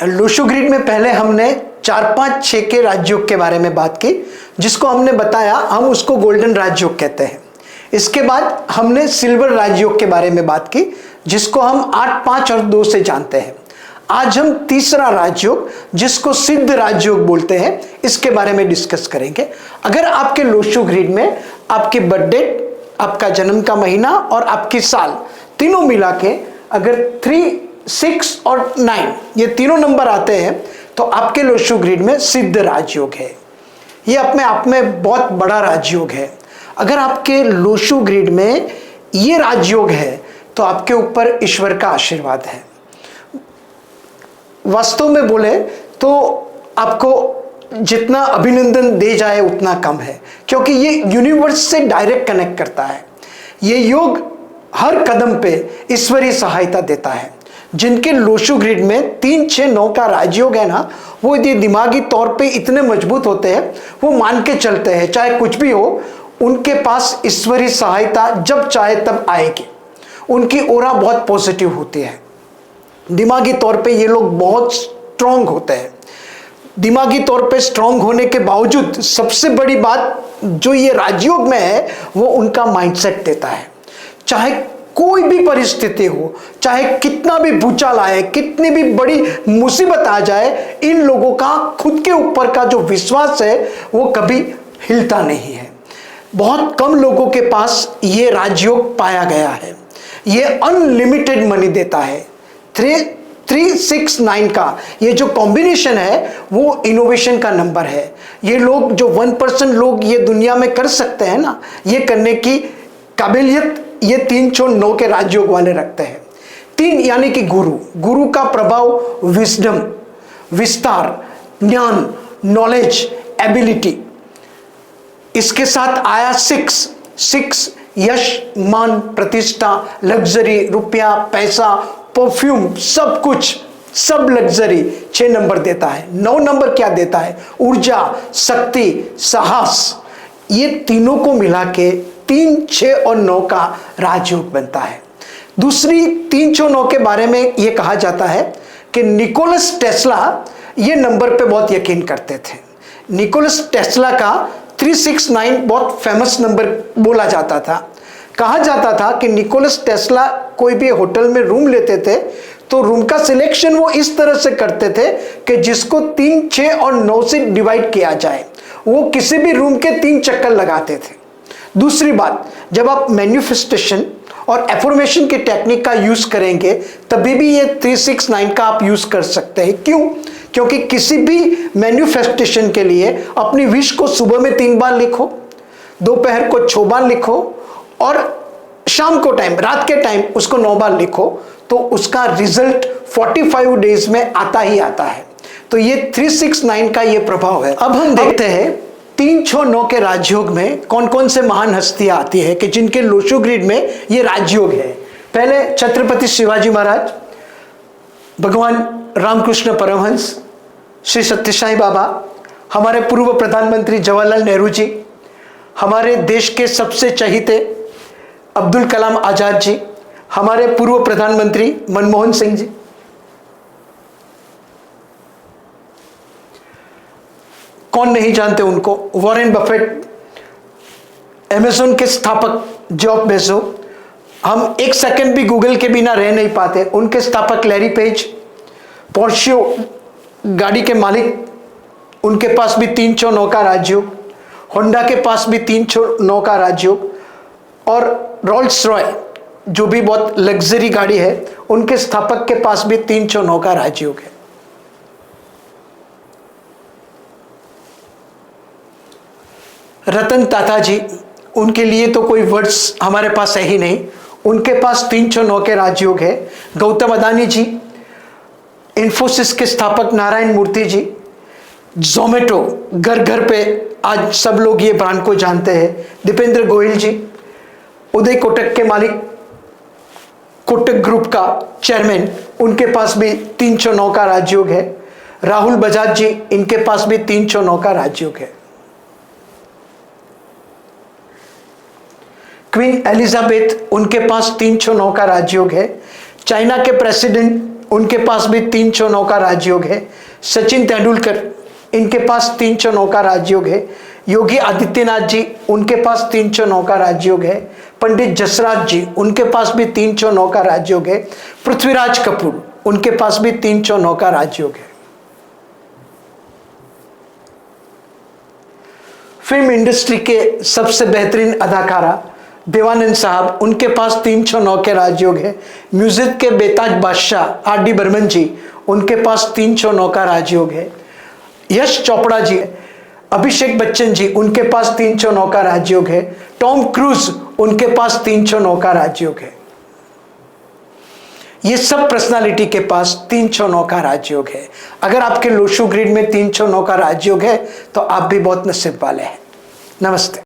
Lo Shu grid में पहले हमने 4 5 6 के राजयोग के बारे में बात की, जिसको हमने बताया हम उसको गोल्डन राजयोग कहते हैं। इसके बाद हमने सिल्वर राजयोग के बारे में बात की, जिसको हम 8 5 और 2 से जानते हैं। आज हम तीसरा राजयोग, जिसको सिद्ध राजयोग बोलते हैं, इसके बारे में डिस्कस करेंगे। अगर आपके लोशो ग्रिड में आपकी बर्थडे, आपका जन्म का महीना और आपकी साल तीनों मिला के अगर 3 6 और 9 ये तीनों नंबर आते हैं तो आपके लोशो ग्रिड में सिद्ध राजयोग है। ये अपने आप में बहुत बड़ा राजयोग है। अगर आपके लोशो ग्रिड में ये राजयोग है तो आपके ऊपर ईश्वर का आशीर्वाद है। वास्तव में बोले तो आपको जितना अभिनंदन दे जाए उतना कम है, क्योंकि ये यूनिवर्स से डायरेक्ट कनेक्ट करता है। ये योग हर कदम पे ईश्वरीय सहायता देता है। जिनके लोशो ग्रिड में 3 6 9 का राजयोग है ना, वो ये दिमागी तौर पे इतने मजबूत होते हैं, वो मान के चलते हैं चाहे कुछ भी हो, उनके पास ईश्वरीय सहायता जब चाहे तब आएगी। उनकी ऑरा बहुत पॉजिटिव होती है। दिमागी तौर पे ये लोग बहुत स्ट्रांग होते हैं। दिमागी तौर पे स्ट्रांग होने के बावजूद सबसे बड़ी बात जो ये राजयोग में है वो उनका माइंडसेट देता है। चाहे कोई भी परिस्थिति हो, चाहे कितना भी भूचाल आए, कितनी भी बड़ी मुसीबत आ जाए, इन लोगों का खुद के ऊपर का जो विश्वास है वो कभी हिलता नहीं है। बहुत कम लोगों के पास ये राजयोग पाया गया है। ये अनलिमिटेड मनी देता है। 3 6 9 का ये जो कॉम्बिनेशन है वो इनोवेशन का नंबर है। ये लोग जो 1% लोग ये दुनिया में कर सकते हैं ना, ये करने की काबिलियत ये 3 6 9 के राजयोग वाले रखते हैं। 3 यानी कि गुरु का प्रभाव, विजडम, विस्तार, ज्ञान, नॉलेज, एबिलिटी। इसके साथ आया 6 यश, मान, प्रतिष्ठा, लग्जरी, रुपया, पैसा, परफ्यूम, सब कुछ, सब लग्जरी 6 नंबर देता है। 9 नंबर क्या देता है? ऊर्जा, शक्ति, साहस। ये तीनों को मिला के 3 6 और 9 का राजयोग बनता है। दूसरी 3 6 9 के बारे में ये कहा जाता है कि निकोलस टेस्ला ये नंबर पे बहुत यकीन करते थे। निकोलस टेस्ला का 369 बहुत फेमस नंबर बोला जाता था। कहा जाता था कि निकोलस टेस्ला कोई भी होटल में रूम लेते थे तो रूम का सिलेक्शन वो इस तरह से करते थे कि जिसको 3 6 और 9 से डिवाइड किया जाए। वो किसी भी रूम के 3 चक्कर लगाते थे। दूसरी बात, जब आप मैनिफेस्टेशन और एफर्मेशन की टेक्निक का यूज करेंगे तभी भी ये 369 का आप यूज कर सकते हैं। क्यों? क्योंकि किसी भी मैनिफेस्टेशन के लिए अपनी विश को सुबह में 3 बार लिखो, दोपहर को 6 बार लिखो और शाम को टाइम, रात के टाइम उसको 9 बार लिखो, तो उसका रिजल्ट 45 डेज में आता ही आता है। तो ये 369 का ये प्रभाव है। अब हम देखते हैं 3 6 9 के राजयोग में कौन कौन से महान हस्तियां आती है कि जिनके लोशो ग्रिड में ये राजयोग है। पहले छत्रपति शिवाजी महाराज, भगवान रामकृष्ण परमहंस, श्री सत्य साई बाबा, हमारे पूर्व प्रधानमंत्री जवाहरलाल नेहरू जी, हमारे देश के सबसे चहीते अब्दुल कलाम आजाद जी, हमारे पूर्व प्रधानमंत्री मनमोहन सिंह जी, कौन नहीं जानते उनको, वॉरेन बफेट, अमेज़न के स्थापक जेफ बेजो, हम एक सेकंड भी गूगल के बिना रह नहीं पाते, उनके स्थापक लैरी पेज, पोर्शे गाड़ी के मालिक, उनके पास भी 3 6 9 का राजयोग, होंडा के पास भी 3 6 9 का राजयोग, और रोल्स रॉय जो भी बहुत लग्जरी गाड़ी है उनके स्थापक के पास भी 3 6 9 का राजयोग है। रतन टाटा जी, उनके लिए तो कोई वर्ड्स हमारे पास है ही नहीं, उनके पास 3 6 9 के राजयोग है। गौतम अदानी जी, इन्फोसिस के स्थापक नारायण मूर्ति जी, जोमेटो घर घर पे आज सब लोग ये ब्रांड को जानते हैं, दीपेंद्र गोयल जी, उदय कोटक के मालिक, कोटक ग्रुप का चेयरमैन, उनके पास भी 3 6 9 का राजयोग है। राहुल बजाज जी, इनके पास भी 3 6 9 का राजयोग है। क्वीन एलिजाबेथ, उनके पास 3 6 9 का राजयोग है। चाइना के प्रेसिडेंट उनके पास भी 309 का राजयोग है। सचिन तेंदुलकर, इनके पास 309 का राजयोग है। योगी आदित्यनाथ जी, उनके पास 309 का राजयोग है। पंडित जसराज जी, उनके पास भी 309 का राजयोग है। पृथ्वीराज कपूर, उनके पास भी 309 का राजयोग है। फिल्म इंडस्ट्री के सबसे बेहतरीन अदाकारा देवानंद साहब, उनके पास 309 के राजयोग है। म्यूजिक के बेताज बादशाह आर.डी. बर्मन जी, उनके पास 309 का राजयोग है। यश चोपड़ा जी, अभिषेक बच्चन जी, उनके पास 309 का राजयोग है। टॉम क्रूज, उनके पास 309 का राजयोग है। ये सब पर्सनालिटी के पास 309 का राजयोग है। अगर आपके लोशो ग्रिड में 309 का राजयोग है तो आप भी बहुत नसीब वाले हैं। नमस्ते।